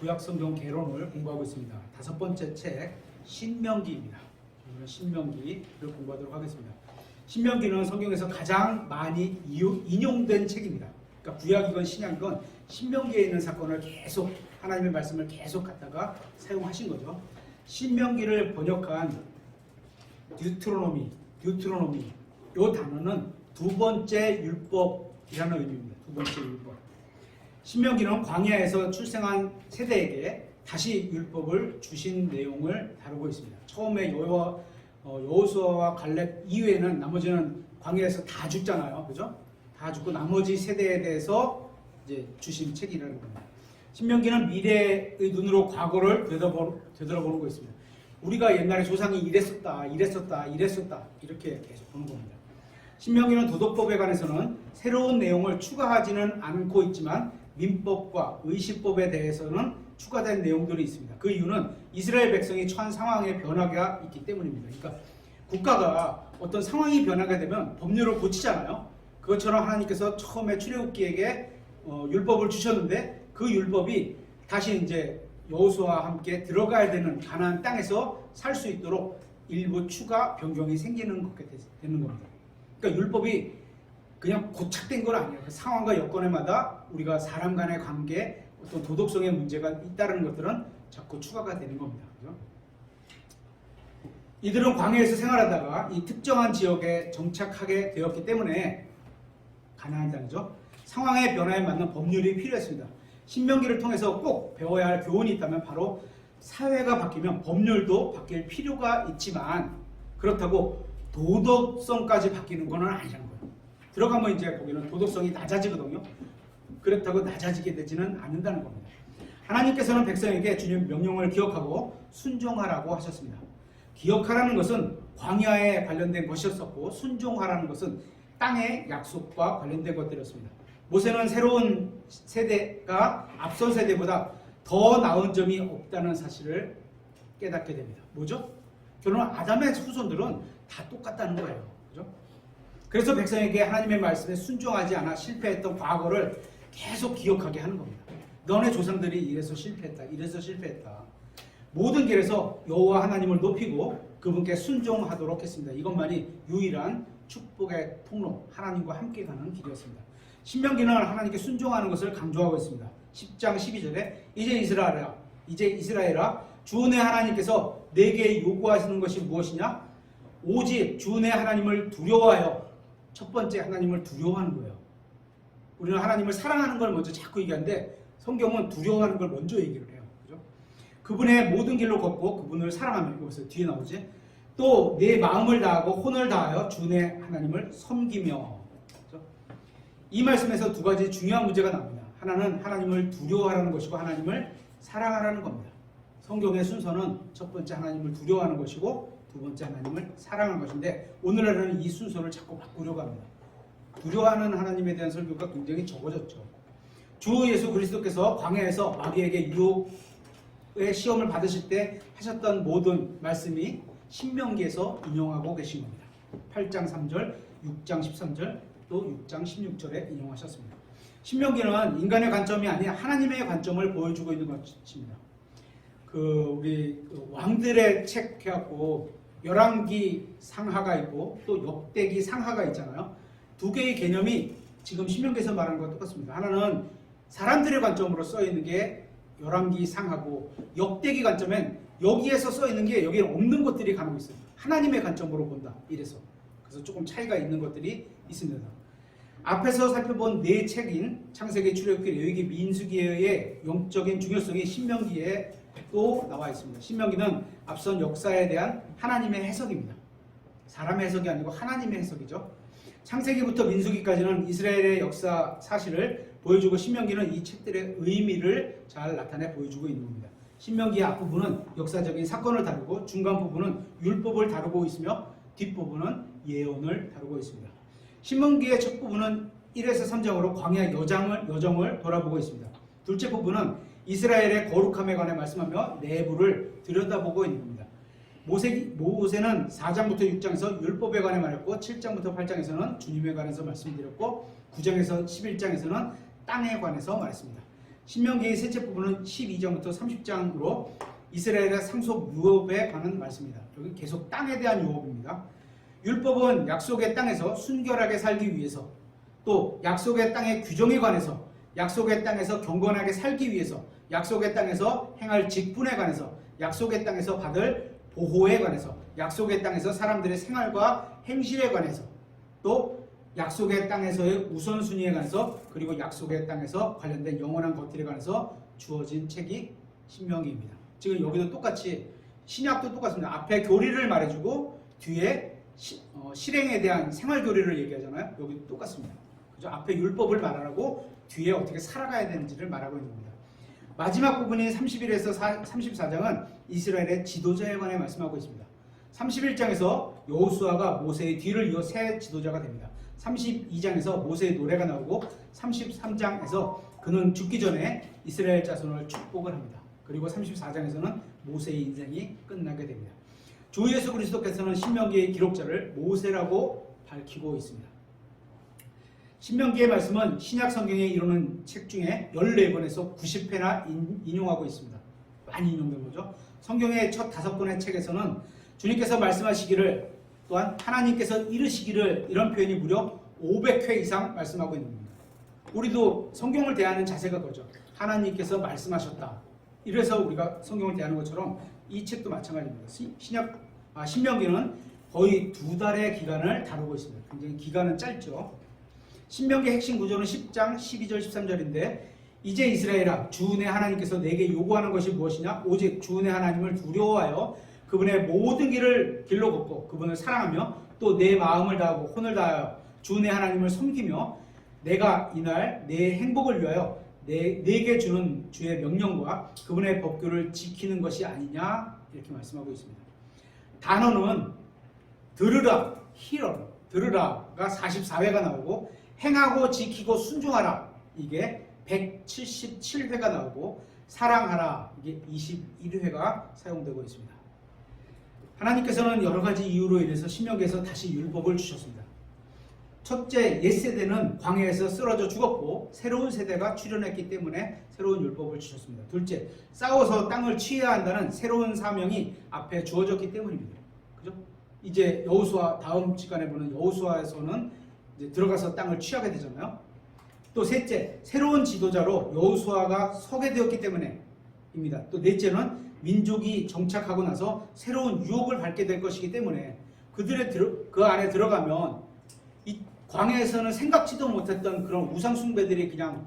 구약성경 개론을 공부하고 있습니다. 5번째 책 신명기입니다. 오늘은 신명기를 공부하도록 하겠습니다. 신명기는 성경에서 가장 많이 인용된 책입니다. 그러니까 구약이건 신약이건 신명기에 있는 사건을 계속 하나님의 말씀을 계속 갖다가 사용하신 거죠. 신명기를 번역한 듀트로노미 이 단어는 두 번째 율법이라는 의미입니다. 두 번째 율법. 신명기는 광야에서 출생한 세대에게 다시 율법을 주신 내용을 다루고 있습니다. 처음에 여호수아와 갈렙 이후에는 나머지는 광야에서 다 죽잖아요. 그죠? 다 죽고 나머지 세대에 대해서 이제 주신 책이라는 겁니다. 신명기는 미래의 눈으로 과거를 되돌아보는 거 있습니다. 우리가 옛날에 조상이 이랬었다 이렇게 계속 보는 겁니다. 신명기는 도덕법에 관해서는 새로운 내용을 추가하지는 않고 있지만 민법과 의식법에 대해서는 추가된 내용들이 있습니다. 그 이유는 이스라엘 백성이 처한 상황의 변화가 있기 때문입니다. 그러니까 국가가 어떤 상황이 변하게 되면 법률을 고치잖아요. 그것처럼 하나님께서 처음에 출애굽기에게 율법을 주셨는데 그 율법이 다시 이제 여호수아와 함께 들어가야 되는 가나안 땅에서 살 수 있도록 일부 추가 변경이 생기는 것게 되는 겁니다. 그러니까 율법이 그냥 고착된 건 아니에요. 그 상황과 여건에마다 우리가 사람 간의 관계, 어떤 도덕성의 문제가 있다는 것들은 자꾸 추가가 되는 겁니다. 그죠? 이들은 광야에서 생활하다가 이 특정한 지역에 정착하게 되었기 때문에 가나안 땅이죠. 상황의 변화에 맞는 법률이 필요했습니다. 신명기를 통해서 꼭 배워야 할 교훈이 있다면 바로 사회가 바뀌면 법률도 바뀔 필요가 있지만 그렇다고 도덕성까지 바뀌는 건 아니라는 거예요. 들어가면 이제 거기는 도덕성이 낮아지거든요. 그렇다고 낮아지게 되지는 않는다는 겁니다. 하나님께서는 백성에게 주님 명령을 기억하고 순종하라고 하셨습니다. 기억하라는 것은 광야에 관련된 것이었었고 순종하라는 것은 땅의 약속과 관련된 것들이었습니다. 모세는 새로운 세대가 앞선 세대보다 더 나은 점이 없다는 사실을 깨닫게 됩니다. 뭐죠? 결론 아담의 후손들은 다 똑같다는 거예요. 그죠? 그래서 백성에게 하나님의 말씀에 순종하지 않아 실패했던 과거를 계속 기억하게 하는 겁니다. 너네 조상들이 이래서 실패했다. 모든 길에서 여호와 하나님을 높이고 그분께 순종하도록 했습니다. 이것만이 유일한 축복의 통로, 하나님과 함께 가는 길이었습니다. 신명기는 하나님께 순종하는 것을 강조하고 있습니다. 10장 12절에 이제 이스라엘아 주 내 하나님께서 내게 요구하시는 것이 무엇이냐? 오직 주 내 하나님을 두려워하여. 첫 번째 하나님을 두려워하는 거예요. 우리는 하나님을 사랑하는 걸 먼저 자꾸 얘기하는데 성경은 두려워하는 걸 먼저 얘기를 해요. 그죠? 그분의 모든 길로 걷고 그분을 사랑하며, 여기서 뒤에 나오지? 또 내 마음을 다하고 혼을 다하여 주 내 하나님을 섬기며. 그죠? 이 말씀에서 두 가지 중요한 문제가 나옵니다. 하나는 하나님을 두려워하라는 것이고 하나님을 사랑하라는 겁니다. 성경의 순서는 첫 번째 하나님을 두려워하는 것이고 두 번째 하나님을 사랑하는 것인데 오늘날은 이 순서를 자꾸 바꾸려고 합니다. 두려워하는 하나님에 대한 설교가 굉장히 적어졌죠. 주 예수 그리스도께서 광야에서 마귀에게 유혹의 시험을 받으실 때 하셨던 모든 말씀이 신명기에서 인용하고 계신 겁니다. 8장 3절, 6장 13절, 또 6장 16절에 인용하셨습니다. 신명기는 인간의 관점이 아닌 하나님의 관점을 보여주고 있는 것입니다. 우리 왕들의 책 해갖고 열왕기 상하가 있고 또 역대기 상하가 있잖아요. 두 개의 개념이 지금 신명기에서 말하는 것과 똑같습니다. 하나는 사람들의 관점으로 써 있는 게 열왕기 상하고 역대기 관점엔 여기에서 써 있는 게 여기에 없는 것들이 간혹 있어요. 하나님의 관점으로 본다. 이래서. 그래서 조금 차이가 있는 것들이 있습니다. 앞에서 살펴본 네 책인 창세기, 출애굽기, 레위기, 민수기의 영적인 중요성이 신명기에 또 나와 있습니다. 신명기는 앞선 역사에 대한 하나님의 해석입니다. 사람의 해석이 아니고 하나님의 해석이죠. 창세기부터 민수기까지는 이스라엘의 역사 사실을 보여주고 신명기는 이 책들의 의미를 잘 나타내 보여주고 있는 겁니다. 신명기의 앞부분은 역사적인 사건을 다루고 중간 부분은 율법을 다루고 있으며 뒷부분은 예언을 다루고 있습니다. 신명기의 첫 부분은 1에서 3장으로 광야 여정을 돌아보고 있습니다. 둘째 부분은 이스라엘의 거룩함에 관해 말씀하며 내부를 들여다보고 있는 겁니다. 모세는 4장부터 6장에서 율법에 관해 말했고 7장부터 8장에서는 주님에 관해서 말씀드렸고 9장에서 11장에서는 땅에 관해서 말했습니다. 신명기의 셋째 부분은 12장부터 30장으로 이스라엘의 상속 유업에 관한 말씀입니다. 여기 계속 땅에 대한 유업입니다. 율법은 약속의 땅에서 순결하게 살기 위해서, 또 약속의 땅의 규정에 관해서, 약속의 땅에서 경건하게 살기 위해서, 약속의 땅에서 행할 직분에 관해서, 약속의 땅에서 받을 보호에 관해서, 약속의 땅에서 사람들의 생활과 행실에 관해서, 또 약속의 땅에서의 우선순위에 관해서, 그리고 약속의 땅에서 관련된 영원한 것들에 관해서 주어진 책이 신명기입니다. 지금 여기도 똑같이 신약도 똑같습니다. 앞에 교리를 말해주고 뒤에 실행에 대한 생활 교리를 얘기하잖아요. 여기도 똑같습니다. 그죠? 앞에 율법을 말하고 뒤에 어떻게 살아가야 되는지를 말하고 있는 겁니다. 마지막 부분이 31에서 34장은 이스라엘의 지도자에 관해 말씀하고 있습니다. 31장에서 여호수아가 모세의 뒤를 이어 새 지도자가 됩니다. 32장에서 모세의 노래가 나오고 33장에서 그는 죽기 전에 이스라엘 자손을 축복을 합니다. 그리고 34장에서는 모세의 인생이 끝나게 됩니다. 주 예수 그리스도께서는 신명기의 기록자를 모세라고 밝히고 있습니다. 신명기의 말씀은 신약 성경에 이루는 책 중에 14권에서 90회나 인용하고 있습니다. 많이 인용된 거죠. 성경의 첫 5권의 책에서는 주님께서 말씀하시기를, 또한 하나님께서 이르시기를, 이런 표현이 무려 500회 이상 말씀하고 있는 겁니다. 우리도 성경을 대하는 자세가 그거죠. 하나님께서 말씀하셨다. 이래서 우리가 성경을 대하는 것처럼 이 책도 마찬가지입니다. 신명기는 거의 2달의 기간을 다루고 있습니다. 굉장히 기간은 짧죠. 신명기 핵심 구조는 10장 12절 13절인데, 이제 이스라엘아, 주 내 하나님께서 내게 요구하는 것이 무엇이냐? 오직 주 내 하나님을 두려워하여 그분의 모든 길로 걷고 그분을 사랑하며 또 내 마음을 다하고 혼을 다하여 주 내 하나님을 섬기며 내가 이날 내 행복을 위하여 내게 주는 주의 명령과 그분의 법규를 지키는 것이 아니냐, 이렇게 말씀하고 있습니다. 단어는 들으라, hear, 들으라가 44회가 나오고, 행하고 지키고 순종하라, 이게 177회가 나오고, 사랑하라, 이게 21회가 사용되고 있습니다. 하나님께서는 여러 가지 이유로 인해서 신명기에서 다시 율법을 주셨습니다. 첫째, 옛세대는 광야에서 쓰러져 죽었고 새로운 세대가 출현했기 때문에 새로운 율법을 주셨습니다. 둘째, 싸워서 땅을 취해야 한다는 새로운 사명이 앞에 주어졌기 때문입니다. 그죠? 이제 여호수아, 다음 시간에 보는 여호수아에서는 이제 들어가서 땅을 취하게 되잖아요. 또 셋째, 새로운 지도자로 여호수아가 서게 되었기 때문에입니다. 또 넷째는 민족이 정착하고 나서 새로운 유혹을 밟게 될 것이기 때문에 그 안에 들어가면 이 광야에서는 생각지도 못했던 그런 우상 숭배들이 그냥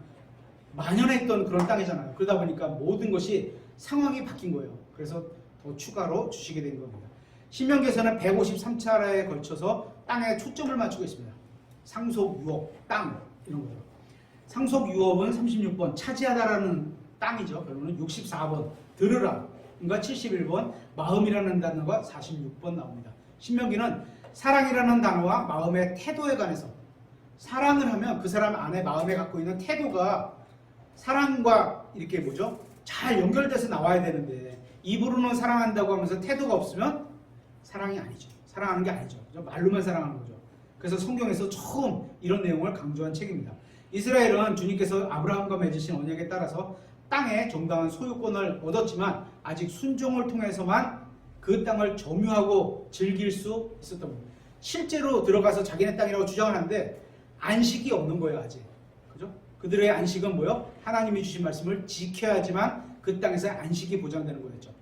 만연했던 그런 땅이잖아요. 그러다 보니까 모든 것이 상황이 바뀐 거예요. 그래서 더 추가로 주시게 된 겁니다. 신명기에서는 153차례에 걸쳐서 땅에 초점을 맞추고 있습니다. 상속, 유업, 땅, 이런 거죠. 상속 유업은 36번 차지하다라는 땅이죠. 그러면 64번 들으라, 그러니까 71번 마음이라는 단어가 46번 나옵니다. 신명기는 사랑이라는 단어와 마음의 태도에 관해서, 사랑을 하면 그 사람 안에 마음에 갖고 있는 태도가 사랑과 이렇게 뭐죠? 잘 연결돼서 나와야 되는데, 입으로는 사랑한다고 하면서 태도가 없으면 사랑이 아니죠. 사랑하는 게 아니죠. 말로만 사랑하는 거죠. 그래서 성경에서 처음 이런 내용을 강조한 책입니다. 이스라엘은 주님께서 아브라함과 맺으신 언약에 따라서 땅의 정당한 소유권을 얻었지만 아직 순종을 통해서만 그 땅을 점유하고 즐길 수 있었던 겁니다. 실제로 들어가서 자기네 땅이라고 주장을 하는데 안식이 없는 거예요, 아직. 그죠? 그들의 안식은 뭐요? 하나님이 주신 말씀을 지켜야지만 그 땅에서 안식이 보장되는 거였죠.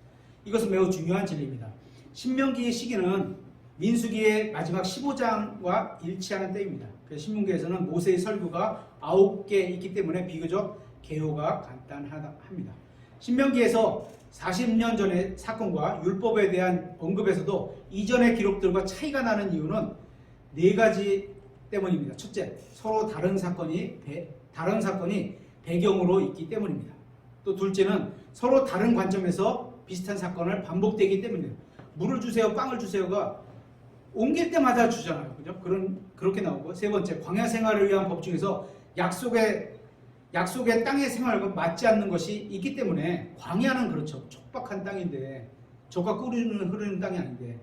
이것은 매우 중요한 진리입니다. 신명기의 시기는 민수기의 마지막 15장과 일치하는 때입니다. 그래서 신명기에서는 모세의 설교가 9개 있기 때문에 비교적 개요가 간단합니다. 신명기에서 40년 전의 사건과 율법에 대한 언급에서도 이전의 기록들과 차이가 나는 이유는 4가지 때문입니다. 첫째, 서로 다른 사건이 배경으로 있기 때문입니다. 또 둘째는 서로 다른 관점에서 비슷한 사건을 반복되기 때문입니다. 물을 주세요, 빵을 주세요가 옮길 때마다 주잖아요. 그죠? 그렇게 나오고, 세 번째, 광야 생활을 위한 법 중에서 약속의 땅의 생활과 맞지 않는 것이 있기 때문에, 광야는 그렇죠. 촉박한 땅인데, 젖과 꿀이 흐르는 땅이 아닌데,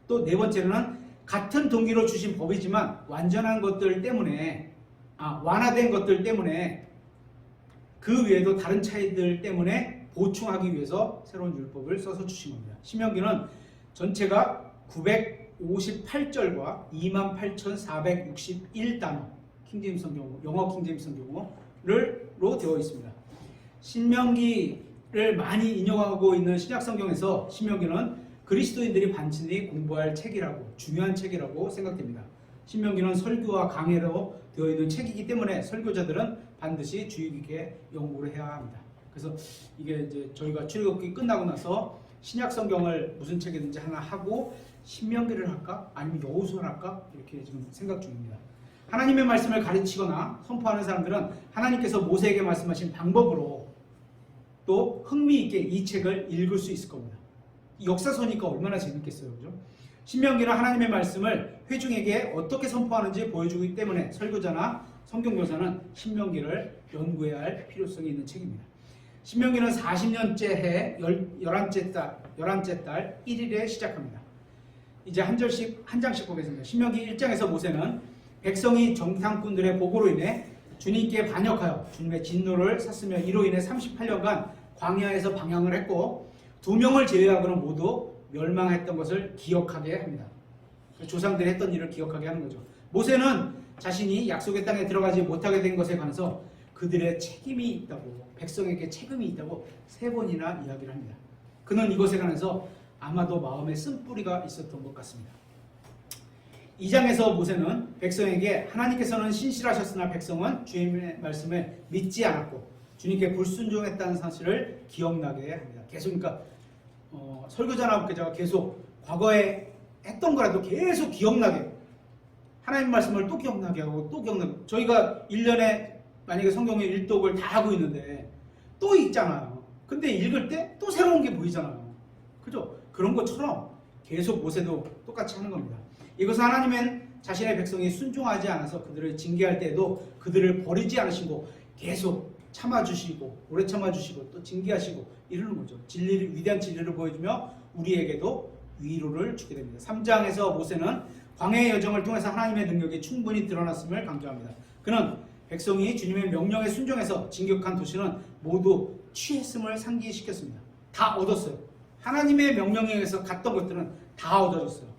또 네 번째는 같은 동기로 주신 법이지만 완전한 것들 때문에, 완화된 것들 때문에 그 외에도 다른 차이들 때문에 보충하기 위해서 새로운 율법을 써서 주신 겁니다. 신명기는 전체가 958절과 28,461단어 킹제임스 성경, 영어 킹제임스 성경으로 되어 있습니다. 신명기를 많이 인용하고 있는 신약 성경에서 신명기는 그리스도인들이 반드시 공부할 책이라고, 중요한 책이라고 생각됩니다. 신명기는 설교와 강해로 되어 있는 책이기 때문에 설교자들은 반드시 주의 깊게 연구를 해야 합니다. 그래서 이게 이제 저희가 출애굽기 끝나고 나서 신약 성경을 무슨 책이든지 하나 하고 신명기를 할까 아니면 여호수아를 할까 이렇게 지금 생각 중입니다. 하나님의 말씀을 가르치거나 선포하는 사람들은 하나님께서 모세에게 말씀하신 방법으로 또 흥미있게 이 책을 읽을 수 있을 겁니다. 역사서니까 얼마나 재밌겠어요, 그죠? 신명기는 하나님의 말씀을 회중에게 어떻게 선포하는지 보여주기 때문에 설교자나 성경교사는 신명기를 연구해야 할 필요성이 있는 책입니다. 신명기는 40년째 해 11째 달 1일에 시작합니다. 이제 한 장씩 보겠습니다. 신명기 1장에서 모세는 백성이 정탐꾼들의 보고로 인해 주님께 반역하여 주님의 진노를 샀으며 이로 인해 38년간 광야에서 방황을 했고 2명을 제외하고는 모두 멸망했던 것을 기억하게 합니다. 조상들이 했던 일을 기억하게 하는 거죠. 모세는 자신이 약속의 땅에 들어가지 못하게 된 것에 관해서 그들의 책임이 있다고, 백성에게 책임이 있다고 3번이나 이야기를 합니다. 그는 이것에 관해서 아마도 마음에 쓴뿌리가 있었던 것 같습니다. 2장에서 모세는 백성에게 하나님께서는 신실하셨으나 백성은 주님의 말씀을 믿지 않았고 주님께 불순종했다는 사실을 기억나게 합니다. 계속 그러니까 설교자나 목회자가 계속 과거에 했던 거라도 계속 기억나게, 하나님 말씀을 또 기억나게 하고 또 기억나게. 저희가 1년에 만약에 성경의 일독을 다 하고 있는데 또 읽잖아요. 근데 읽을 때 또 새로운 게 보이잖아요. 그죠? 그런 것처럼 계속 모세도 똑같이 하는 겁니다. 이것은 하나님은 자신의 백성이 순종하지 않아서 그들을 징계할 때에도 그들을 버리지 않으시고 계속 참아주시고 오래 참아주시고 또 징계하시고 이러는 거죠. 위대한 진리를 보여주며 우리에게도 위로를 주게 됩니다. 3장에서 모세는 광야의 여정을 통해서 하나님의 능력이 충분히 드러났음을 강조합니다. 그는 백성이 주님의 명령에 순종해서 진격한 도시는 모두 취했음을 상기시켰습니다. 다 얻었어요. 하나님의 명령에 의해서 갔던 것들은 다 얻어졌어요.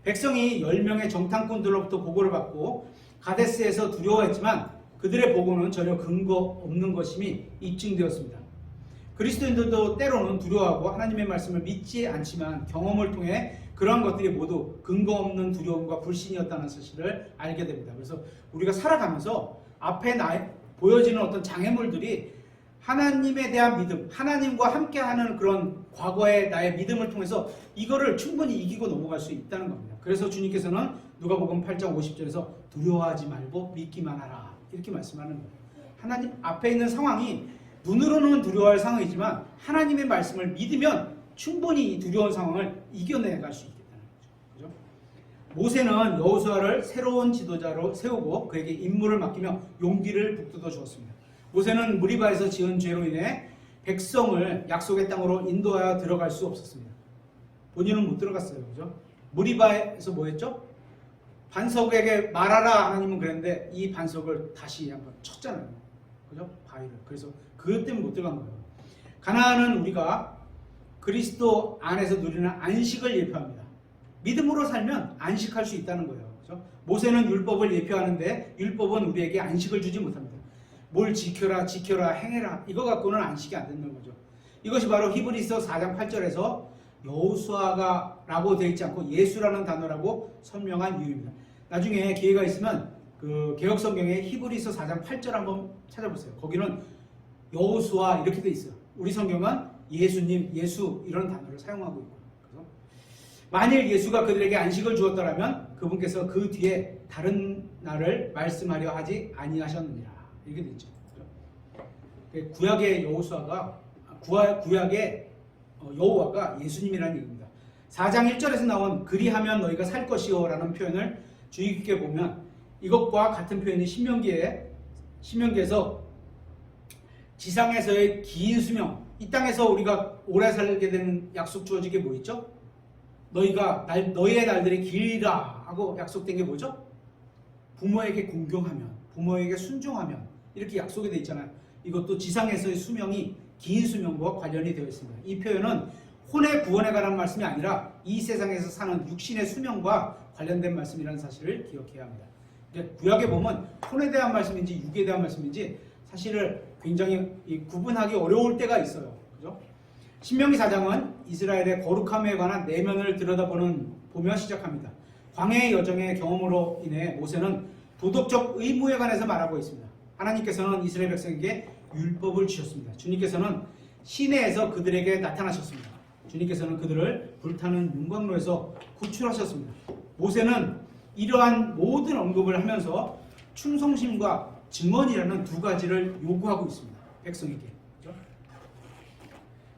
백성이 10명의 정탐꾼들로부터 보고를 받고 가데스에서 두려워했지만 그들의 보고는 전혀 근거 없는 것임이 입증되었습니다. 그리스도인들도 때로는 두려워하고 하나님의 말씀을 믿지 않지만 경험을 통해 그러한 것들이 모두 근거 없는 두려움과 불신이었다는 사실을 알게 됩니다. 그래서 우리가 살아가면서 앞에 보여지는 어떤 장애물들이 하나님에 대한 믿음, 하나님과 함께하는 그런 과거의 나의 믿음을 통해서 이거를 충분히 이기고 넘어갈 수 있다는 겁니다. 그래서 주님께서는 누가복음 8장 50절에서 두려워하지 말고 믿기만 하라 이렇게 말씀하는 거예요. 하나님 앞에 있는 상황이 눈으로는 두려워할 상황이지만 하나님의 말씀을 믿으면 충분히 이 두려운 상황을 이겨내갈 수 있겠다는 거죠. 그죠? 모세는 여호수아를 새로운 지도자로 세우고 그에게 임무를 맡기며 용기를 북돋워 주었습니다. 모세는 무리바에서 지은 죄로 인해 백성을 약속의 땅으로 인도하여 들어갈 수 없었습니다. 본인은 못 들어갔어요. 그죠? 무리바에서 뭐 했죠? 반석에게 말하라 하나님은 그랬는데 이 반석을 다시 한번 쳤잖아요. 그죠? 바위를. 그래서 그것 때문에 못 들어간 거예요. 가나안은 우리가 그리스도 안에서 누리는 안식을 예표합니다. 믿음으로 살면 안식할 수 있다는 거예요. 그죠? 모세는 율법을 예표하는데 율법은 우리에게 안식을 주지 못합니다. 뭘 지켜라 행해라 이거 갖고는 안식이 안 된다는 거죠. 이것이 바로 히브리서 4장 8절에서 여호수아가 라고 되어 있지 않고 예수라는 단어라고 설명한 이유입니다. 나중에 기회가 있으면 그 개혁성경의 히브리서 4장 8절 한번 찾아보세요. 거기는 여호수아 이렇게 되어 있어요. 우리 성경은 예수님, 예수 이런 단어를 사용하고 있고. 그래서 만일 예수가 그들에게 안식을 주었더라면 그분께서 그 뒤에 다른 날을 말씀하려 하지 아니하셨느니라. 이렇게 되어 있죠. 구약의 여호수아가 구약의 여호와가 예수님이라는 얘기입니다. 4장 1절에서 나온 그리하면 너희가 살 것이요 라는 표현을 주의 깊게 보면 이것과 같은 표현이 신명기에서 지상에서의 긴 수명, 이 땅에서 우리가 오래 살게 되는 약속 주어진 게 뭐 있죠? 너희의 날들이 길이라 하고 약속된 게 뭐죠? 부모에게 공경하면, 부모에게 순종하면 이렇게 약속이 돼 있잖아요. 이것도 지상에서의 수명이 긴 수명과 관련이 되어 있습니다. 이 표현은 혼의 구원에 관한 말씀이 아니라 이 세상에서 사는 육신의 수명과 관련된 말씀이라는 사실을 기억해야 합니다. 구약에 보면 혼에 대한 말씀인지 육에 대한 말씀인지 사실을 굉장히 구분하기 어려울 때가 있어요. 그죠? 신명기 4장은 이스라엘의 거룩함에 관한 내면을 보며 시작합니다. 광야의 여정의 경험으로 인해 모세는 도덕적 의무에 관해서 말하고 있습니다. 하나님께서는 이스라엘 백성에게 율법을 주셨습니다. 주님께서는 시내에서 그들에게 나타나셨습니다. 주님께서는 그들을 불타는 윤광로에서 구출하셨습니다. 모세는 이러한 모든 언급을 하면서 충성심과 증언이라는 두 가지를 요구하고 있습니다. 백성에게. 그렇죠?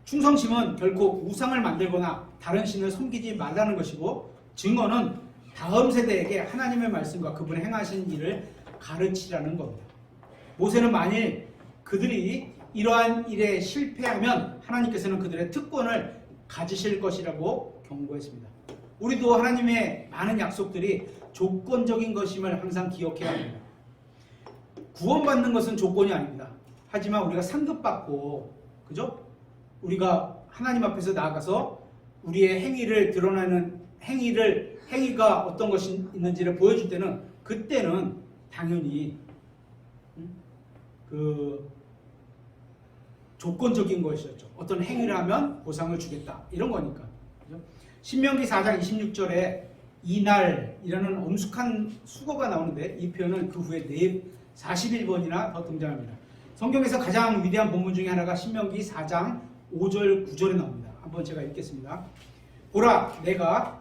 충성심은 결코 우상을 만들거나 다른 신을 섬기지 말라는 것이고, 증언은 다음 세대에게 하나님의 말씀과 그분의 행하신 일을 가르치라는 겁니다. 모세는 만일 그들이 이러한 일에 실패하면 하나님께서는 그들의 특권을 가지실 것이라고 경고했습니다. 우리도 하나님의 많은 약속들이 조건적인 것임을 항상 기억해야 합니다. 구원받는 것은 조건이 아닙니다. 하지만 우리가 상급받고, 그죠? 우리가 하나님 앞에서 나아가서 우리의 행위를 드러내는 행위가 어떤 것이 있는지를 보여줄 때는, 그때는 당연히 조건적인 것이었죠. 어떤 행위를 하면 보상을 주겠다, 이런 거니까. 그죠? 신명기 4장 26절에 이날이라는 엄숙한 수거가 나오는데, 이 표현은 그 후에 41번이나 더 등장합니다. 성경에서 가장 위대한 본문 중에 하나가 신명기 4장 5절 9절에 나옵니다. 한번 제가 읽겠습니다. 보라, 내가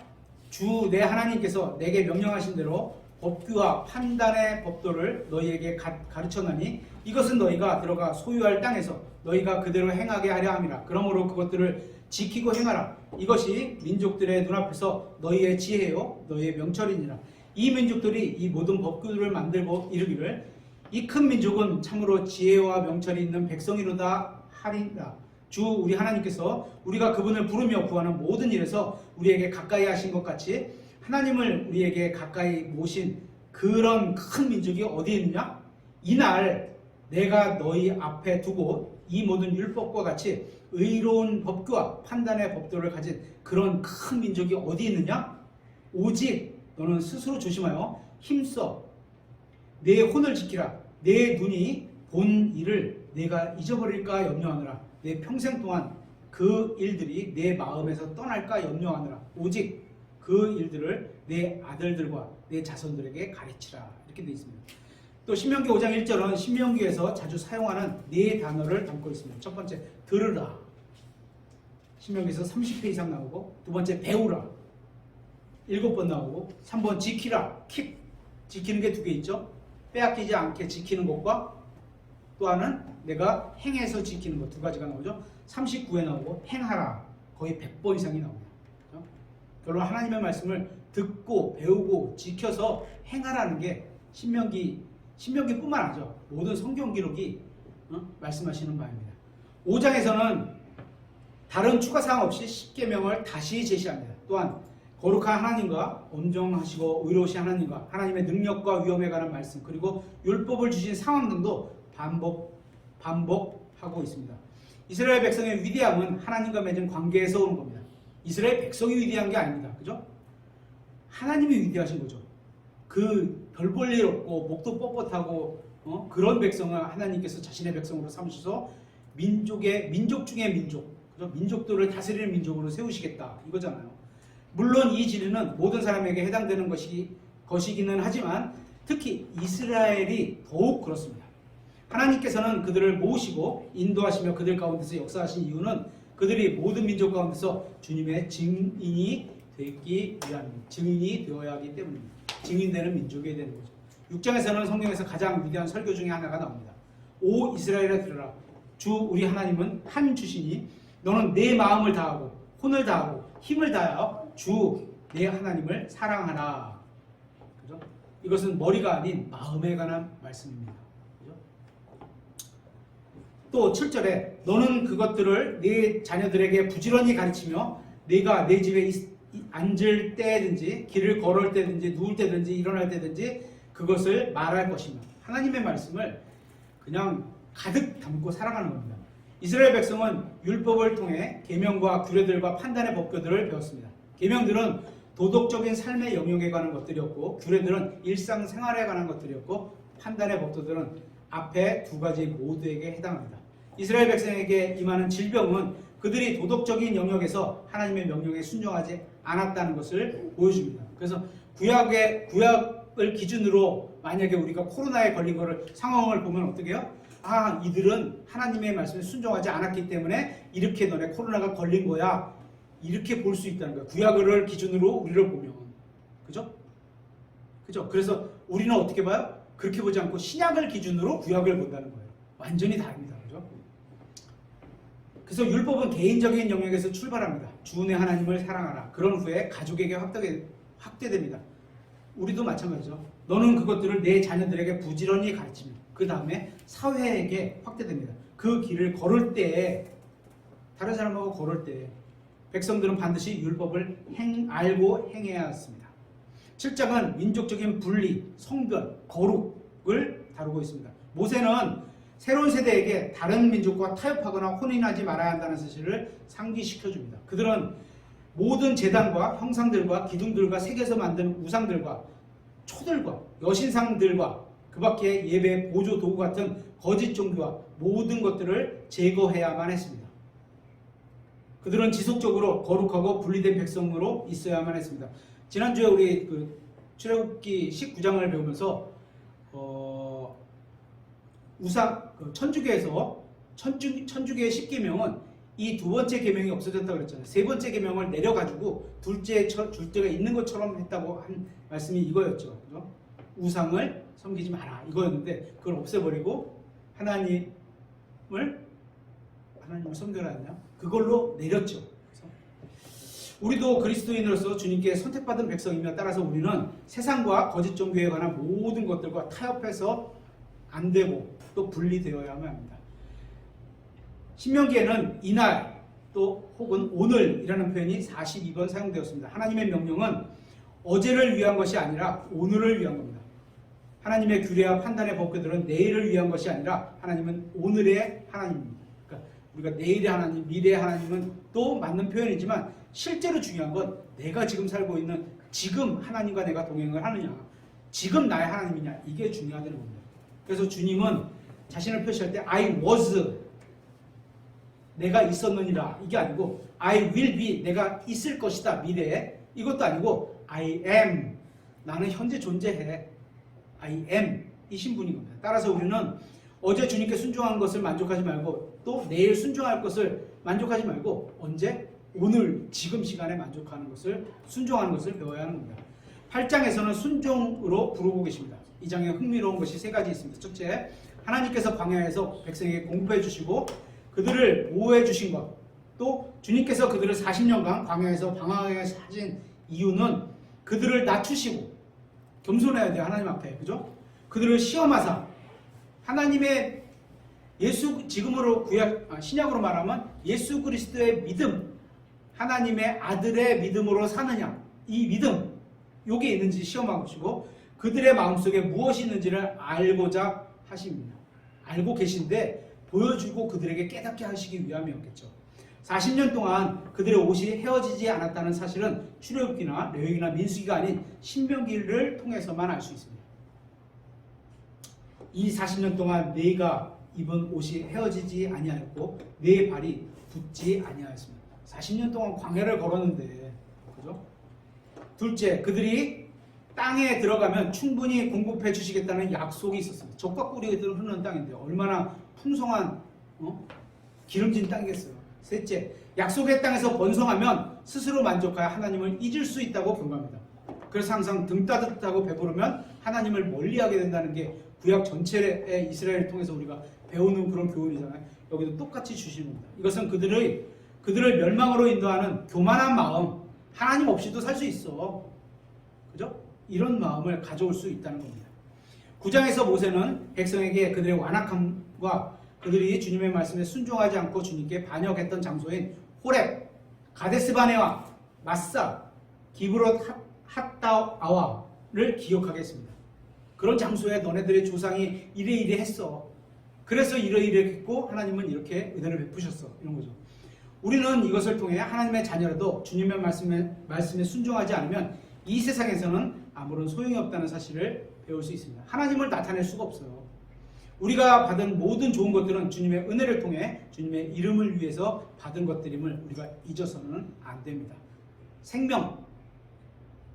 주 내 하나님께서 내게 명령하신 대로 법규와 판단의 법도를 너희에게 가르쳐나니 이것은 너희가 들어가 소유할 땅에서 너희가 그대로 행하게 하려 함이라. 그러므로 그것들을 지키고 행하라. 이것이 민족들의 눈앞에서 너희의 지혜요 너희의 명철이니라. 이 민족들이 이 모든 법규들을 만들고 이르기를 이 큰 민족은 참으로 지혜와 명철이 있는 백성이로다 하리라. 주 우리 하나님께서 우리가 그분을 부르며 구하는 모든 일에서 우리에게 가까이 하신 것 같이 하나님을 우리에게 가까이 모신 그런 큰 민족이 어디 있느냐? 이날 내가 너희 앞에 두고 이 모든 율법과 같이 의로운 법규와 판단의 법도를 가진 그런 큰 민족이 어디 있느냐? 오직 너는 스스로 조심하여 힘써 내 혼을 지키라. 내 눈이 본 일을 내가 잊어버릴까 염려하느라. 내 평생 동안 그 일들이 내 마음에서 떠날까 염려하느라. 오직 그 일들을 내 아들들과 내 자손들에게 가르치라. 이렇게 되어 있습니다. 또 신명기 5장 1절은 신명기에서 자주 사용하는 네 단어를 담고 있습니다. 첫 번째, 들으라. 신명기에서 30회 이상 나오고, 두 번째, 배우라. 7번 나오고, 3번, 지키라. 킥. 지키는 게 2개 있죠. 빼앗기지 않게 지키는 것과 또 하나는 내가 행해서 지키는 것, 2가지가 나오죠. 39에 나오고 행하라. 거의 100번 이상이 나옵니다. 결론 하나님의 말씀을 듣고 배우고 지켜서 행하라는 게 신명기뿐만 아니죠. 모든 성경 기록이 말씀하시는 바입니다. 5장에서는 다른 추가 사항 없이 10계명을 다시 제시합니다. 또한 거룩한 하나님과 온정하시고 의로우신 하나님과 하나님의 능력과 위엄에 관한 말씀, 그리고 율법을 주신 상황 등도 반복하고 있습니다. 이스라엘 백성의 위대함은 하나님과 맺은 관계에서 오는 겁니다. 이스라엘 백성이 위대한 게 아닙니다. 그죠? 하나님이 위대하신 거죠. 그 별 볼 일 없고 목도 뻣뻣하고 그런 백성을 하나님께서 자신의 백성으로 삼으셔서 민족 중의 민족, 그죠? 민족들을 다스리는 민족으로 세우시겠다, 이거잖아요. 물론 이 진리는 모든 사람에게 해당되는 것이기는 하지만 특히 이스라엘이 더욱 그렇습니다. 하나님께서는 그들을 모으시고 인도하시며 그들 가운데서 역사하신 이유는 그들이 모든 민족 가운데서 주님의 증인이 되어야 하기 때문입니다. 증인되는 민족이 되는 거죠. 6장에서는 성경에서 가장 위대한 설교 중에 하나가 나옵니다. 오 이스라엘아 들으라. 주 우리 하나님은 한 주시니 너는 내 마음을 다하고 혼을 다하고 힘을 다하여 주 내 하나님을 사랑하라. 그죠? 이것은 머리가 아닌 마음에 관한 말씀입니다. 그죠? 또 7절에 너는 그것들을 네 자녀들에게 부지런히 가르치며 네가 내 집에 앉을 때든지 길을 걸을 때든지 누울 때든지 일어날 때든지 그것을 말할 것이며, 하나님의 말씀을 그냥 가득 담고 살아가는 겁니다. 이스라엘 백성은 율법을 통해 계명과 규례들과 판단의 법규들을 배웠습니다. 계명들은 도덕적인 삶의 영역에 관한 것들이었고, 규례들은 일상생활에 관한 것들이었고, 판단의 법도들은 앞에 두 가지 모두에게 해당합니다. 이스라엘 백성에게 임하는 질병은 그들이 도덕적인 영역에서 하나님의 명령에 순종하지 않았다는 것을 보여줍니다. 그래서 구약을 기준으로 만약에 우리가 코로나에 걸린 상황을 보면 어떻게 해요? 아, 이들은 하나님의 말씀에 순종하지 않았기 때문에 이렇게 너네 코로나가 걸린 거야. 이렇게 볼 수 있다는 거예요. 구약을 기준으로 우리를 보면. 그죠? 그죠? 그래서 우리는 어떻게 봐요? 그렇게 보지 않고 신약을 기준으로 구약을 본다는 거예요. 완전히 다릅니다. 그죠? 그래서 율법은 개인적인 영역에서 출발합니다. 주은의 하나님을 사랑하라. 그런 후에 가족에게 확대됩니다. 우리도 마찬가지죠. 너는 그것들을 내 자녀들에게 부지런히 가르치며 그 다음에 사회에게 확대됩니다. 그 길을 걸을 때에, 다른 사람하고 걸을 때 백성들은 반드시 율법을 알고 행해야 했습니다. 7장은 민족적인 분리, 성별, 거룩을 다루고 있습니다. 모세는 새로운 세대에게 다른 민족과 타협하거나 혼인하지 말아야 한다는 사실을 상기시켜줍니다. 그들은 모든 제단과 형상들과 기둥들과 세계에서 만든 우상들과 초들과 여신상들과 그 밖에 예배, 보조 도구 같은 거짓 종교와 모든 것들을 제거해야만 했습니다. 그들은 지속적으로 거룩하고 분리된 백성으로 있어야만 했습니다. 지난주에 우리 출애굽기 19장을 배우면서 천주교에서 천주교의 10계명은 이 두 번째 계명이 없어졌다고 그랬잖아요. 세 번째 계명을 내려가지고 둘째가 있는 것처럼 했다고 한 말씀이 이거였죠. 그죠? 우상을 섬기지 마라 이거였는데 그걸 없애버리고 하나님을 섬겨라 했나? 그걸로 내렸죠. 그래서 우리도 그리스도인으로서 주님께 선택받은 백성이며 따라서 우리는 세상과 거짓 종교에 관한 모든 것들과 타협해서 안 되고 또 분리되어야만 합니다. 신명기에는 이날 또 혹은 오늘이라는 표현이 42번 사용되었습니다. 하나님의 명령은 어제를 위한 것이 아니라 오늘을 위한 겁니다. 하나님의 규례와 판단의 법규들은 내일을 위한 것이 아니라 하나님은 오늘의 하나님입니다. 그러니까 우리가 내일의 하나님, 미래의 하나님은 또 맞는 표현이지만 실제로 중요한 건 내가 지금 살고 있는 지금 하나님과 내가 동행을 하느냐, 지금 나의 하나님이냐, 이게 중요하다는 겁니다. 그래서 주님은 자신을 표시할 때 I was, 내가 있었느니라, 이게 아니고 I will be, 내가 있을 것이다, 미래에. 이것도 아니고 I am, 나는 현재 존재해. I am, 이 신분인 겁니다. 따라서 우리는 어제 주님께 순종한 것을 만족하지 말고 또 내일 순종할 것을 만족하지 말고 언제? 오늘 지금 시간에 만족하는 것을, 순종하는 것을 배워야 하는 겁니다. 8장에서는 순종으로 부르고 계십니다. 이 장에 흥미로운 것이 세 가지 있습니다. 첫째, 하나님께서 광야에서 백성에게 공급해 주시고 그들을 보호해 주신 것, 또 주님께서 그들을 40년간 광야에서 방황하게 하신 이유는 그들을 낮추시고 겸손해야 돼요. 하나님 앞에. 그죠? 그들을 시험하사 하나님의 지금으로 신약으로 말하면 예수 그리스도의 믿음, 하나님의 아들의 믿음으로 사느냐, 이 믿음, 요게 있는지 시험하고 계시고 그들의 마음속에 무엇이 있는지를 알고자 하십니다. 알고 계신데 보여주고 그들에게 깨닫게 하시기 위함이었겠죠. 40년 동안 그들의 옷이 헤어지지 않았다는 사실은 출애굽기나 레위기나 민수기가 아닌 신명기를 통해서만 알 수 있습니다. 이 40년 동안 네가 입은 옷이 헤어지지 아니하였고 네 발이 붓지 아니하였습니다. 40년 동안 광야를 걸었는데, 그죠? 둘째, 그들이 땅에 들어가면 충분히 공급해 주시겠다는 약속이 있었습니다. 적과 꿀이 흐르는 땅인데 얼마나 풍성한 기름진 땅이겠어요. 셋째, 약속의 땅에서 번성하면 스스로 만족하여 하나님을 잊을 수 있다고 경고합니다. 그래서 항상 등 따뜻하고 배부르면 하나님을 멀리하게 된다는 게 구약 전체의 이스라엘을 통해서 우리가 배우는 그런 교훈이잖아요. 여기도 똑같이 주시는 겁니다. 이것은 그들을 멸망으로 인도하는 교만한 마음, 하나님 없이도 살 수 있어, 그죠? 이런 마음을 가져올 수 있다는 겁니다. 9장에서 모세는 백성에게 그들의 완악함과 그들이 주님의 말씀에 순종하지 않고 주님께 반역했던 장소인 호렙, 가데스바네와 마사, 기브롯 핫다아와를 기억하겠습니다. 그런 장소에 너네들의 조상이 이래 했어. 그래서 이러이러했고 하나님은 이렇게 은혜를 베푸셨어. 이런 거죠. 우리는 이것을 통해 하나님의 자녀라도 주님의 말씀에 순종하지 않으면 이 세상에서는 아무런 소용이 없다는 사실을 배울 수 있습니다. 하나님을 나타낼 수가 없어요. 우리가 받은 모든 좋은 것들은 주님의 은혜를 통해 주님의 이름을 위해서 받은 것들임을 우리가 잊어서는 안 됩니다. 생명,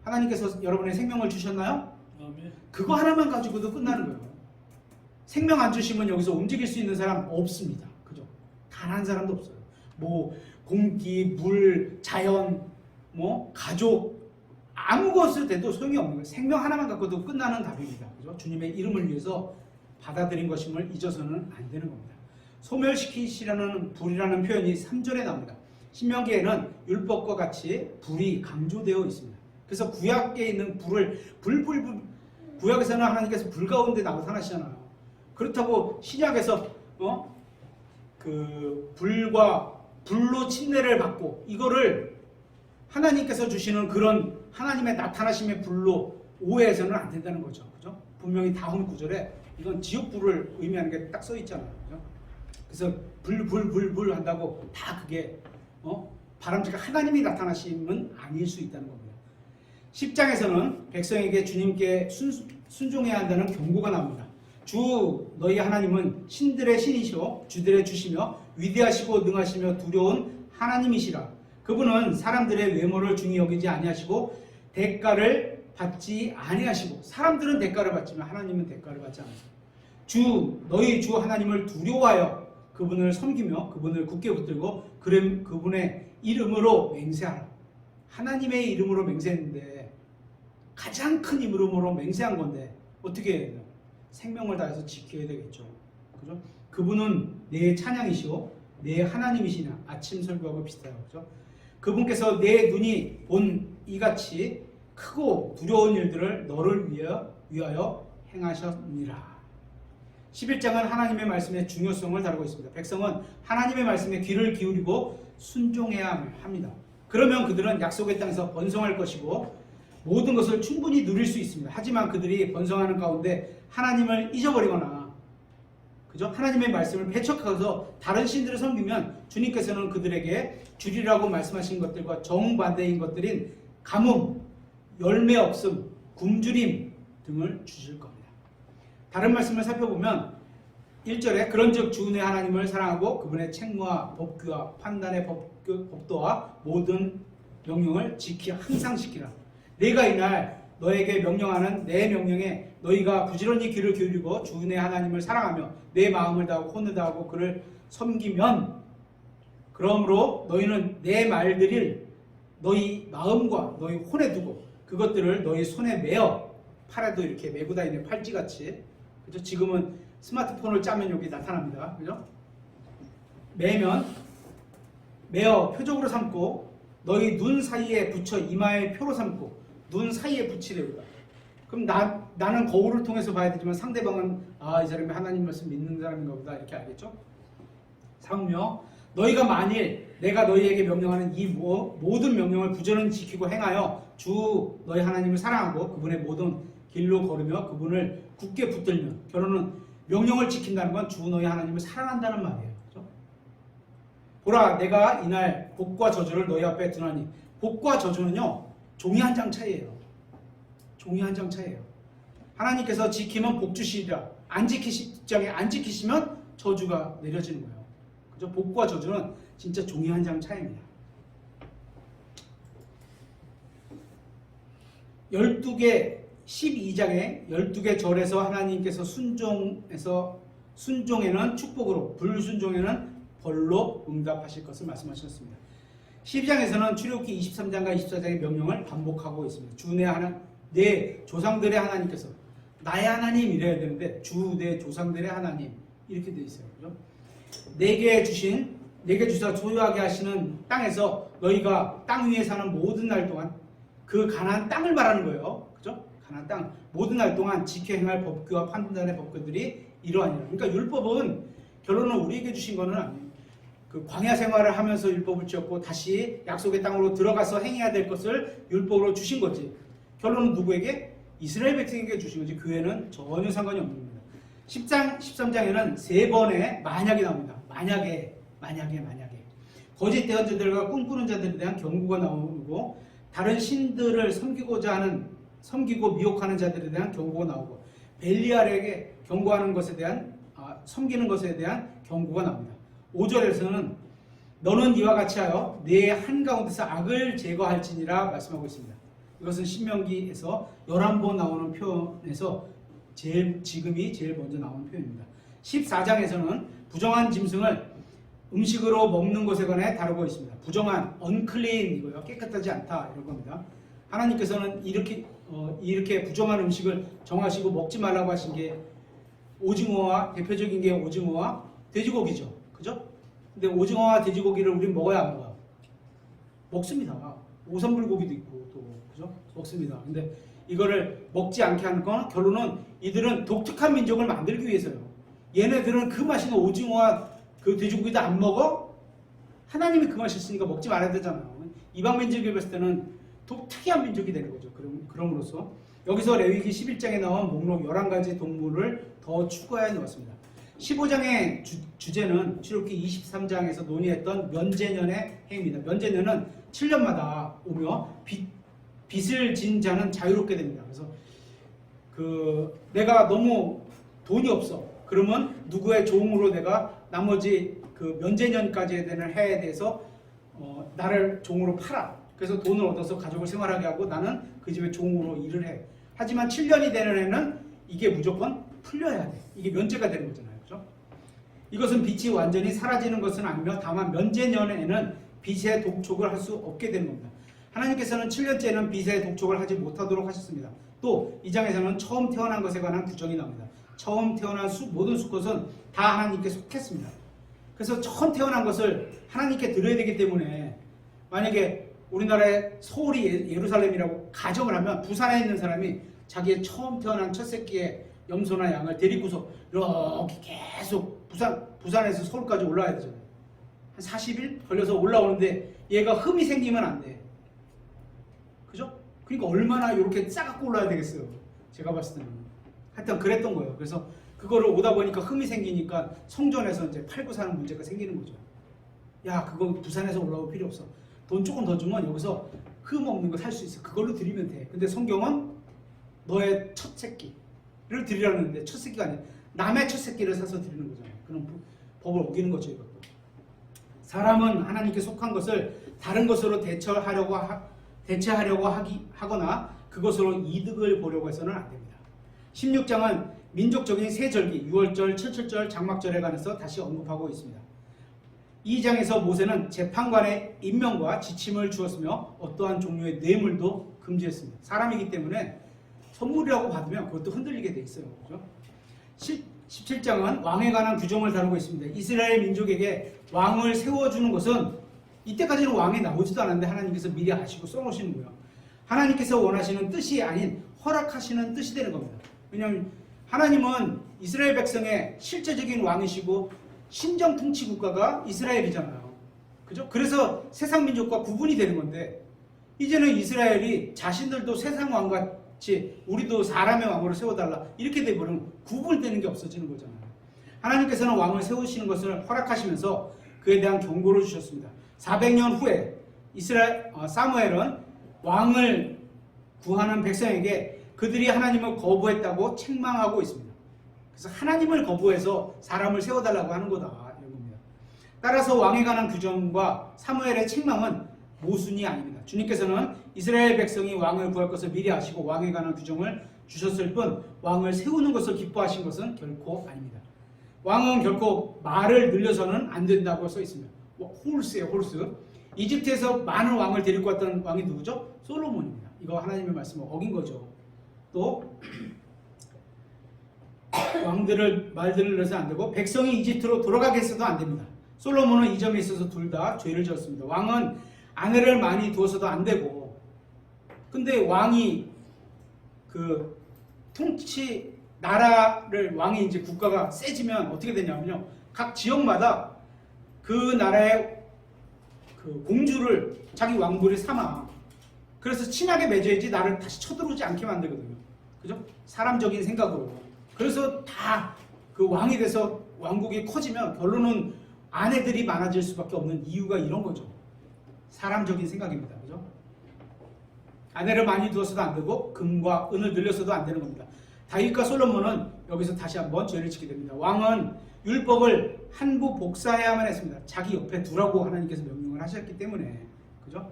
하나님께서 여러분의 생명을 주셨나요? 그거 하나만 가지고도 끝나는 거예요. 생명 안 주시면 여기서 움직일 수 있는 사람 없습니다. 그죠? 단 한 사람도 없어요. 뭐 공기, 물, 자연, 뭐 가족, 아무 것을 대도 소용이 없는 거예요. 생명 하나만 갖고도 끝나는 답입니다. 그죠? 주님의 이름을 위해서 받아들인 것임을 잊어서는 안 되는 겁니다. 소멸시키시라는 불이라는 표현이 3절에 나옵니다. 신명기에는 율법과 같이 불이 강조되어 있습니다. 그래서 구약에 있는 불을 구약에서는 하나님께서 불 가운데 나타나시잖아요. 그렇다고 신약에서 그 불로 침례를 받고 이거를 하나님께서 주시는 그런 하나님의 나타나심의 불로 오해해서는 안 된다는 거죠. 그죠? 분명히 다음 구절에 이건 지옥불을 의미하는 게 딱 써 있잖아요. 그죠? 그래서 불 한다고 다 그게 바람직한 하나님이 나타나심은 아닐 수 있다는 겁니다. 10장에서는 백성에게 주님께 순종해야 한다는 경고가 나옵니다. 주 너희 하나님은 신들의 신이시오 주들의 주시며 위대하시고 능하시며 두려운 하나님이시라. 그분은 사람들의 외모를 중히 여기지 아니하시고 대가를 받지 아니하시고, 사람들은 대가를 받지만 하나님은 대가를 받지 않으세요. 너희 주 하나님을 두려워하여 그분을 섬기며 그분을 굳게 붙들고 그분의 이름으로 맹세하라. 하나님의 이름으로 맹세했는데 가장 큰 이름으로 맹세한 건데 어떻게 해야 돼요? 생명을 다해서 지켜야 되겠죠. 그죠? 그분은 내 찬양이시오 내 하나님이시냐. 아침 설교하고 비슷해요. 그죠? 그분께서 내 눈이 본 이같이 크고 두려운 일들을 너를 위하여 행하셨느니라. 11장은 하나님의 말씀의 중요성을 다루고 있습니다. 백성은 하나님의 말씀에 귀를 기울이고 순종해야 합니다. 그러면 그들은 약속의 땅에서 번성할 것이고 모든 것을 충분히 누릴 수 있습니다. 하지만 그들이 번성하는 가운데 하나님을 잊어버리거나 그죠? 하나님의 말씀을 배척하고서 다른 신들을 섬기면 주님께서는 그들에게 주리라고 말씀하신 것들과 정반대인 것들인 가뭄, 열매 없음, 굶주림 등을 주실 겁니다. 다른 말씀을 살펴보면 1절에 그런즉 주 내 하나님을 사랑하고 그분의 책무와 법규와 판단의 법도와 모든 명령을 항상 지키라. 내가 이날 너에게 명령하는 내 명령에 너희가 부지런히 귀를 기울이고 주 내 하나님을 사랑하며 내 마음을 다하고 혼을 다하고 그를 섬기면 그러므로 너희는 내 말들을 너희 마음과 너희 혼에 두고 그것들을 너희 손에 매어 팔에도 이렇게 메고 다니는 팔찌같이 그죠? 지금은 스마트폰을 짜면 여기 나타납니다. 그죠? 매어 표적으로 삼고 너희 눈 사이에 붙여 이마에 표로 삼고 눈 사이에 붙이래요. 그럼 나는 거울을 통해서 봐야 되지만 상대방은 이 사람이 하나님 말씀 믿는 사람인가 보다 이렇게 알겠죠? 사무며 너희가 만일 내가 너희에게 명령하는 이 모든 명령을 부지런히 지키고 행하여 주 너희 하나님을 사랑하고 그분의 모든 길로 걸으며 그분을 굳게 붙들면, 결론은 명령을 지킨다는 건 주 너희 하나님을 사랑한다는 말이에요. 그렇죠? 보라 내가 이날 복과 저주를 너희 앞에 두나니, 복과 저주는요 종이 한 장 차이예요. 종이 한 장 차이예요. 하나님께서 지키면 복 주시리라, 안 지키시면 저주가 내려지는 거예요. 그죠? 복과 저주는 진짜 종이 한 장 차이입니다. 12장의 12개 절에서 하나님께서 순종에는 축복으로, 불순종에는 벌로 응답하실 것을 말씀하셨습니다. 12장에서는 출애굽기 23장과 24장의 명령을 반복하고 있습니다. 주 내 조상들의 하나님께서, 나의 하나님 이래야 되는데 주 내 조상들의 하나님 이렇게 되어 있어요. 그죠? 내게 주사 소유하게 하시는 땅에서 너희가 땅 위에 사는 모든 날 동안, 그 가나안 땅을 말하는 거예요. 그죠? 가나안 땅 모든 날 동안 지켜 행할 법규와 판단의 법규들이 이러하니라. 그러니까 율법은 결론은 우리에게 주신 거는 아니에요. 그 광야 생활을 하면서 율법을 지었고 다시 약속의 땅으로 들어가서 행해야 될 것을 율법으로 주신 거지. 결론은 누구에게? 이스라엘 백성에게 주신 거지. 교회는 전혀 상관이 없는 겁니다. 10장, 13장에는 3번의 만약이 나옵니다. 만약에. 거짓 대언자들과 꿈꾸는 자들에 대한 경고가 나오고, 다른 신들을 섬기고 미혹하는 자들에 대한 경고가 나오고, 벨리알에게 경고하는 것에 대한, 섬기는 것에 대한 경고가 나옵니다. 5절에서는 너는 이와 같이 하여 내 한가운데서 악을 제거할지니라 말씀하고 있습니다. 이것은 신명기에서 11번 나오는 표현에서 지금이 제일 먼저 나오는 표현입니다. 14장에서는 부정한 짐승을 음식으로 먹는 것에 관해 다루고 있습니다. 부정한, unclean 이고요. 깨끗하지 않다 이런 겁니다. 하나님께서는 이렇게 부정한 음식을 정하시고 먹지 말라고 하신 게 대표적인 게 오징어와 돼지고기죠. 그죠? 근데 오징어와 돼지고기를 우린 먹어야 안 먹어요? 먹습니다. 오삼불고기도 있고 또 그죠? 먹습니다. 근데 이거를 먹지 않게 하는 건 결론은 이들은 독특한 민족을 만들기 위해서요. 얘네들은 그 맛있는 오징어와 그 돼지고기도 안 먹어? 하나님이 그 맛이 있으니까 먹지 말아야 되잖아요. 이방 민족이 봤을 때는 특이한 민족이 되는 거죠. 그럼으로써 여기서 레위기 11장에 나온 목록 11가지 동물을 더 추가해 놓았습니다. 15장의 주제는 출애굽기 23장에서 논의했던 면제년의 행위입니다. 면제년은 7년마다 오며 빚을 진 자는 자유롭게 됩니다. 그래서 내가 너무 돈이 없어. 그러면 누구의 종으로 내가 나머지 그 면제년까지에 되는 해에 대해서 나를 종으로 팔아. 그래서 돈을 얻어서 가족을 생활하게 하고 나는 그 집의 종으로 일을 해. 하지만 7년이 되는 해는 이게 무조건 풀려야 돼. 이게 면제가 되는 거잖아요. 그죠? 이것은 빚이 완전히 사라지는 것은 아니며 다만 면제년에는 빚의 독촉을 할 수 없게 되는 겁니다. 하나님께서는 7년째는 빚의 독촉을 하지 못하도록 하셨습니다. 또 이 장에서는 처음 태어난 것에 관한 구정이 나옵니다. 처음 태어난 모든 수컷은 다 하나님께 속했습니다. 그래서 처음 태어난 것을 하나님께 드려야 되기 때문에 만약에 우리나라의 서울이 예루살렘이라고 가정을 하면 부산에 있는 사람이 자기의 처음 태어난 첫 새끼의 염소나 양을 데리고서 이렇게 계속 부산에서 서울까지 올라와야 되잖아요. 한 40일 걸려서 올라오는데 얘가 흠이 생기면 안 돼. 그죠? 그러니까 얼마나 이렇게 싸갖고 올라야 되겠어요. 제가 봤을 때는. 하여튼 그랬던 거예요. 그래서 그거를 오다 보니까 흠이 생기니까 성전에서 이제 팔고 사는 문제가 생기는 거죠. 야, 그거 부산에서 올라올 필요 없어. 돈 조금 더 주면 여기서 흠 없는 거 살 수 있어. 그걸로 드리면 돼. 근데 성경은 너의 첫 새끼를 드리라는데 첫 새끼가 아니야. 남의 첫 새끼를 사서 드리는 거잖아요. 그럼 법을 어기는 거죠. 이것도. 사람은 하나님께 속한 것을 다른 것으로 대체하려고 하거나 그것으로 이득을 보려고 해서는 안 됩니다. 16장은 민족적인 세 절기, 유월절, 칠칠절, 장막절에 관해서 다시 언급하고 있습니다. 이 장에서 모세는 재판관의 임명과 지침을 주었으며 어떠한 종류의 뇌물도 금지했습니다. 사람이기 때문에 선물이라고 받으면 그것도 흔들리게 돼 있어요. 그렇죠? 17장은 왕에 관한 규정을 다루고 있습니다. 이스라엘 민족에게 왕을 세워주는 것은 이때까지는 왕이 나오지도 않았는데 하나님께서 미리 아시고 써놓으시는 거예요. 하나님께서 원하시는 뜻이 아닌 허락하시는 뜻이 되는 겁니다. 왜냐하면 하나님은 이스라엘 백성의 실제적인 왕이시고 신정 통치 국가가 이스라엘이잖아요. 그죠? 그래서 세상 민족과 구분이 되는 건데 이제는 이스라엘이 자신들도 세상 왕같이 우리도 사람의 왕으로 세워달라 이렇게 돼버리면 구분되는 게 없어지는 거잖아요. 하나님께서는 왕을 세우시는 것을 허락하시면서 그에 대한 경고를 주셨습니다. 400년 후에 사무엘은 왕을 구하는 백성에게 그들이 하나님을 거부했다고 책망하고 있습니다. 그래서 하나님을 거부해서 사람을 세워달라고 하는 거다 이런 겁니다. 따라서 왕에 관한 규정과 사무엘의 책망은 모순이 아닙니다. 주님께서는 이스라엘 백성이 왕을 구할 것을 미리 아시고 왕에 관한 규정을 주셨을 뿐 왕을 세우는 것을 기뻐하신 것은 결코 아닙니다. 왕은 결코 말을 늘려서는 안 된다고 써 있습니다. 홀스예요, 홀스. 이집트에서 많은 왕을 데리고 왔던 왕이 누구죠? 솔로몬입니다. 이거 하나님의 말씀을 어긴 거죠. 또 왕들을 말들을 늘려서 안 되고 백성이 이집트로 돌아가게 해서도 안 됩니다. 솔로몬은 이 점에 있어서 둘 다 죄를 지었습니다. 왕은 아내를 많이 두어서도 안 되고 근데 왕이 그 나라를 왕이 이제 국가가 세지면 어떻게 되냐면요. 각 지역마다 그 나라의 그 공주를 자기 왕비를 삼아. 그래서 친하게 맺어야지 나를 다시 쳐들어오지 않게 만들거든요. 그죠? 사람적인 생각으로. 그래서 다 그 왕이 돼서 왕국이 커지면 결론은 아내들이 많아질 수밖에 없는 이유가 이런 거죠. 사람적인 생각입니다. 그죠? 아내를 많이 두어서도 안 되고 금과 은을 늘려서도 안 되는 겁니다. 다윗과 솔로몬은 여기서 다시 한번 죄를 짓게 됩니다. 왕은 율법을 한부 복사해야만 했습니다. 자기 옆에 두라고 하나님께서 명령을 하셨기 때문에. 그죠?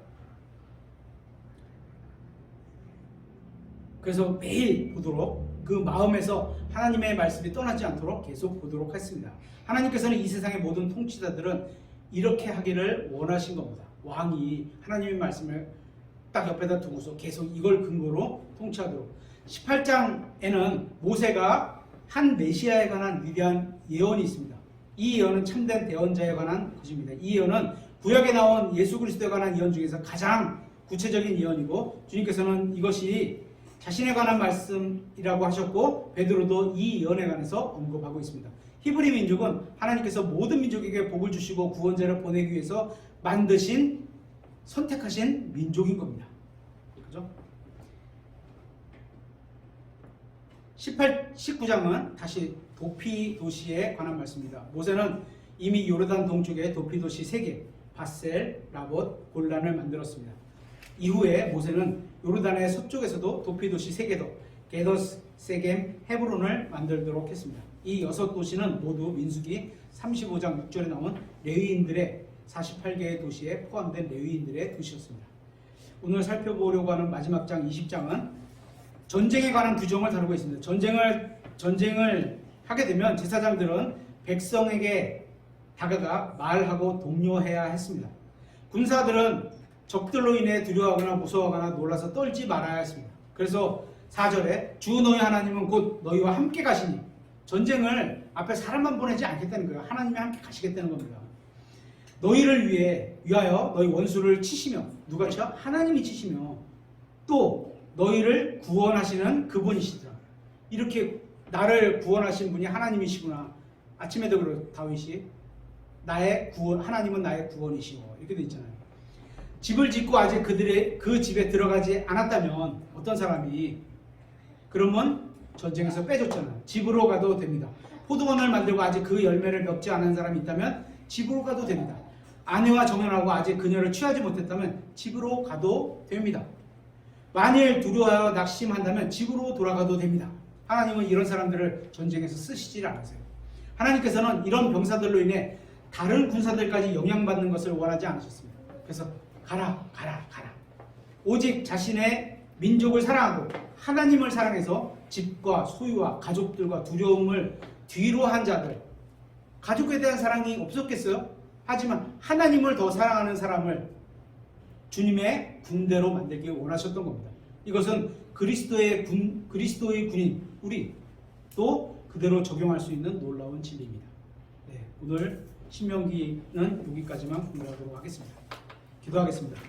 그래서 매일 보도록 그 마음에서 하나님의 말씀이 떠나지 않도록 계속 보도록 했습니다. 하나님께서는 이 세상의 모든 통치자들은 이렇게 하기를 원하신 겁니다. 왕이 하나님의 말씀을 딱 옆에다 두고서 계속 이걸 근거로 통치하도록. 18장에는 모세가 한 메시아에 관한 위대한 예언이 있습니다. 이 예언은 참된 대언자에 관한 것입니다. 이 예언은 구약에 나온 예수 그리스도에 관한 예언 중에서 가장 구체적인 예언이고, 주님께서는 이것이 자신에 관한 말씀이라고 하셨고 베드로도 이 예언에 관해서 언급하고 있습니다. 히브리 민족은 하나님께서 모든 민족에게 복을 주시고 구원자를 보내기 위해서 만드신 선택하신 민족인 겁니다. 그죠? 19장은 다시 도피 도시에 관한 말씀입니다. 모세는 이미 요르단 동쪽에 도피 도시 3개, 바셀, 라봇, 골란을 만들었습니다. 이후에 모세는 요르단의 서쪽에서도 도피 도시 3개 더, 게더스, 세겜, 헤브론을 만들도록 했습니다. 이 6도시는 모두 민수기 35장 6절에 나온 레위인들의 48개의 도시에 포함된 레위인들의 도시였습니다. 오늘 살펴보려고 하는 마지막 장 20장은 전쟁에 관한 규정을 다루고 있습니다. 전쟁을 하게 되면 제사장들은 백성에게 다가가 말하고 독려해야 했습니다. 군사들은 적들로 인해 두려워하거나 무서워하거나 놀라서 떨지 말아야 했습니다. 그래서 4절에 주 너희 하나님은 곧 너희와 함께 가시니, 전쟁을 앞에 사람만 보내지 않겠다는 거예요. 하나님이 함께 가시겠다는 겁니다. 너희를 위하여 너희 원수를 치시며, 누가 쳐? 하나님이 치시며 또 너희를 구원하시는 그분이시더라. 이렇게 나를 구원하신 분이 하나님이시구나. 아침에도 그래요. 다윗이 하나님은 나의 구원이시오. 이렇게 돼 있잖아요. 집을 짓고 아직 그 집에 들어가지 않았다면 어떤 사람이, 그러면 전쟁에서 빼줬잖아요. 집으로 가도 됩니다. 포도원을 만들고 아직 그 열매를 맺지 않은 사람이 있다면 집으로 가도 됩니다. 아내와 정연하고 아직 그녀를 취하지 못했다면 집으로 가도 됩니다. 만일 두려워하여 낙심한다면 집으로 돌아가도 됩니다. 하나님은 이런 사람들을 전쟁에서 쓰시질 않으세요. 하나님께서는 이런 병사들로 인해 다른 군사들까지 영향받는 것을 원하지 않으셨습니다. 그래서 가라. 오직 자신의 민족을 사랑하고 하나님을 사랑해서 집과 소유와 가족들과 두려움을 뒤로 한 자들, 가족에 대한 사랑이 없었겠어요? 하지만 하나님을 더 사랑하는 사람을 주님의 군대로 만들기 원하셨던 겁니다. 이것은 그리스도의 군인 우리 또 그대로 적용할 수 있는 놀라운 진리입니다. 네, 오늘 신명기는 여기까지만 공부하도록 하겠습니다. 기도하겠습니다.